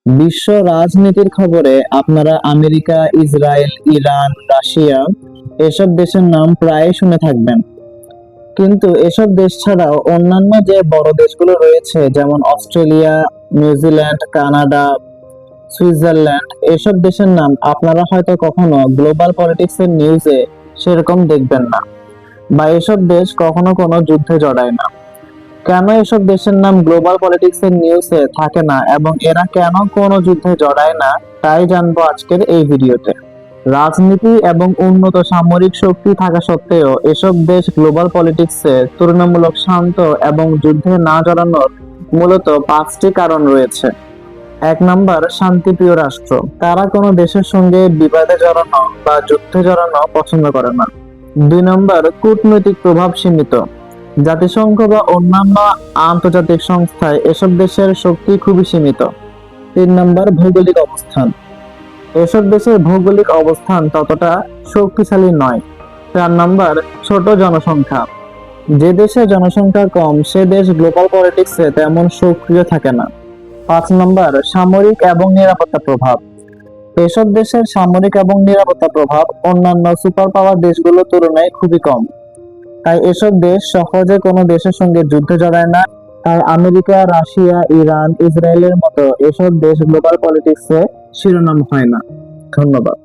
বিশ্ব রাজনীতির খবরে আপনারা আমেরিকা, ইসরায়েল, ইরান, রাশিয়া এসব দেশের নাম প্রায় শুনে থাকবেন। কিন্তু এসব দেশ ছাড়াও অন্যান্য যে বড় দেশগুলো রয়েছে, যেমন অস্ট্রেলিয়া, নিউজিল্যান্ড, কানাডা, সুইজারল্যান্ড, এসব দেশের নাম আপনারা হয়তো কখনো গ্লোবাল পলিটিক্স এর নিউজে সেরকম দেখবেন না, বা এসব দেশ কখনো কোনো যুদ্ধে জড়ায় না। কেন এসব দেশের নাম গ্লোবাল পলিটিক্স এর নিউজে থাকে না এবং এরা কেন কোনো যুদ্ধে জড়ায় না, তাই জানবো আজকের এই ভিডিওতে। রাজনীতি এবং উন্নত সামরিক শক্তি থাকা সত্ত্বেও এসব দেশ গ্লোবাল পলিটিক্সে তুলনামূলক শান্ত এবং যুদ্ধে না জড়ানোর মূলত 5টি কারণ রয়েছে। 1 নাম্বার, শান্তিপ্রিয় রাষ্ট্র। তারা কোনো দেশের সঙ্গে বিবাদে জড়ানো বা যুদ্ধে জড়ানো পছন্দ করে না। 2 নাম্বার, কূটনৈতিক প্রভাব সীমিত। জাতিসংঘ বা অন্যান্য আন্তর্জাতিক সংস্থায় এসব দেশের শক্তি খুবই সীমিত। 3 নাম্বার, ভৌগোলিক অবস্থান। এসব দেশের ভৌগোলিক অবস্থান ততটা শক্তিশালী নয়। 4 নাম্বার, ছোট জনসংখ্যা। যে দেশে জনসংখ্যা কম সে দেশ গ্লোবাল পলিটিক্সে তেমন সক্রিয় থাকে না। 5 নাম্বার, সামরিক এবং নিরাপত্তা প্রভাব। এসব দেশের সামরিক এবং নিরাপত্তা প্রভাব অন্যান্য সুপার পাওয়ার দেশগুলোর তুলনায় খুবই কম। তাই এসব দেশ সহজে কোনো দেশের সঙ্গে যুদ্ধে জড়ায় না। তাই আমেরিকা, রাশিয়া, ইরান, ইসরায়েলের মতো এসব দেশ গ্লোবাল পলিটিক্সে শিরোনাম হয় না। ধন্যবাদ।